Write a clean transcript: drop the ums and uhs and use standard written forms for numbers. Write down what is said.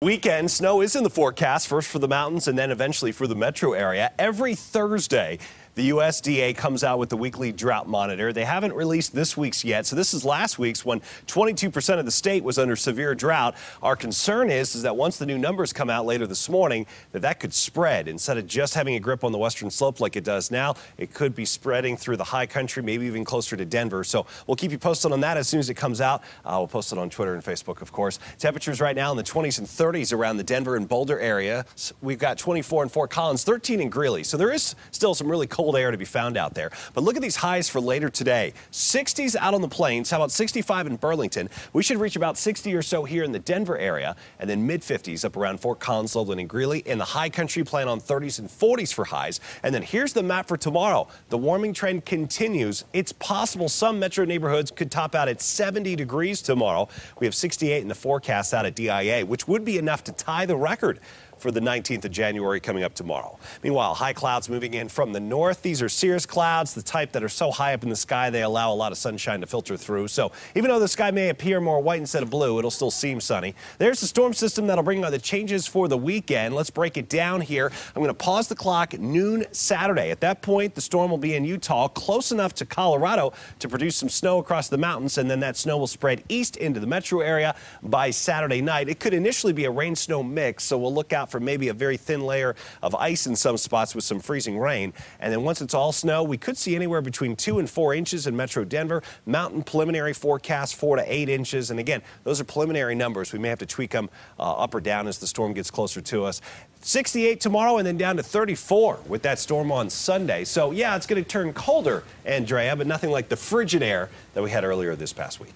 Weekend snow is in the forecast, first for the mountains and then eventually for the metro area. Every Thursday, the USDA comes out with the weekly drought monitor. They haven't released this week's yet, so this is last week's when 22% of the state was under severe drought. Our concern is that once the new numbers come out later this morning, that could spread. Instead of just having a grip on the western slope like it does now, it could be spreading through the high country, maybe even closer to Denver. So we'll keep you posted on that as soon as it comes out. We'll post it on Twitter and Facebook, of course. Temperatures right now in the 20s and 30s around the Denver and Boulder area. We've got 24 in Fort Collins, 13 in Greeley. So there is still some really cold air to be found out there. But look at these highs for later today. 60s out on the plains. How about 65 in Burlington? We should reach about 60 or so here in the Denver area, and then mid-50s up around Fort Collins, Loveland, and Greeley. In the high country, plan on 30s and 40s for highs. And then here's the map for tomorrow. The warming trend continues. It's possible some metro neighborhoods could top out at 70 degrees tomorrow. We have 68 in the forecast out at DIA, which would be enough to tie the record for the 19th of January coming up tomorrow. Meanwhile, high clouds moving in from the north. These are cirrus clouds, the type that are so high up in the sky they allow a lot of sunshine to filter through. So even though the sky may appear more white instead of blue, it'll still seem sunny. There's the storm system that'll bring the changes for the weekend. Let's break it down here. I'm going to pause the clock at noon Saturday. At that point, the storm will be in Utah, close enough to Colorado to produce some snow across the mountains, and then that snow will spread east into the metro area by Saturday night. It could initially be a rain-snow mix, so we'll look out for maybe a very thin layer of ice in some spots with some freezing rain. And then once it's all snow, we could see anywhere between 2 and 4 inches in metro Denver. Mountain preliminary forecast 4 to 8 inches. And again, those are preliminary numbers. We may have to tweak them up or down as the storm gets closer to us. 68 tomorrow and then down to 34 with that storm on Sunday. So yeah, it's going to turn colder, Andrea, but nothing like the frigid air that we had earlier this past week.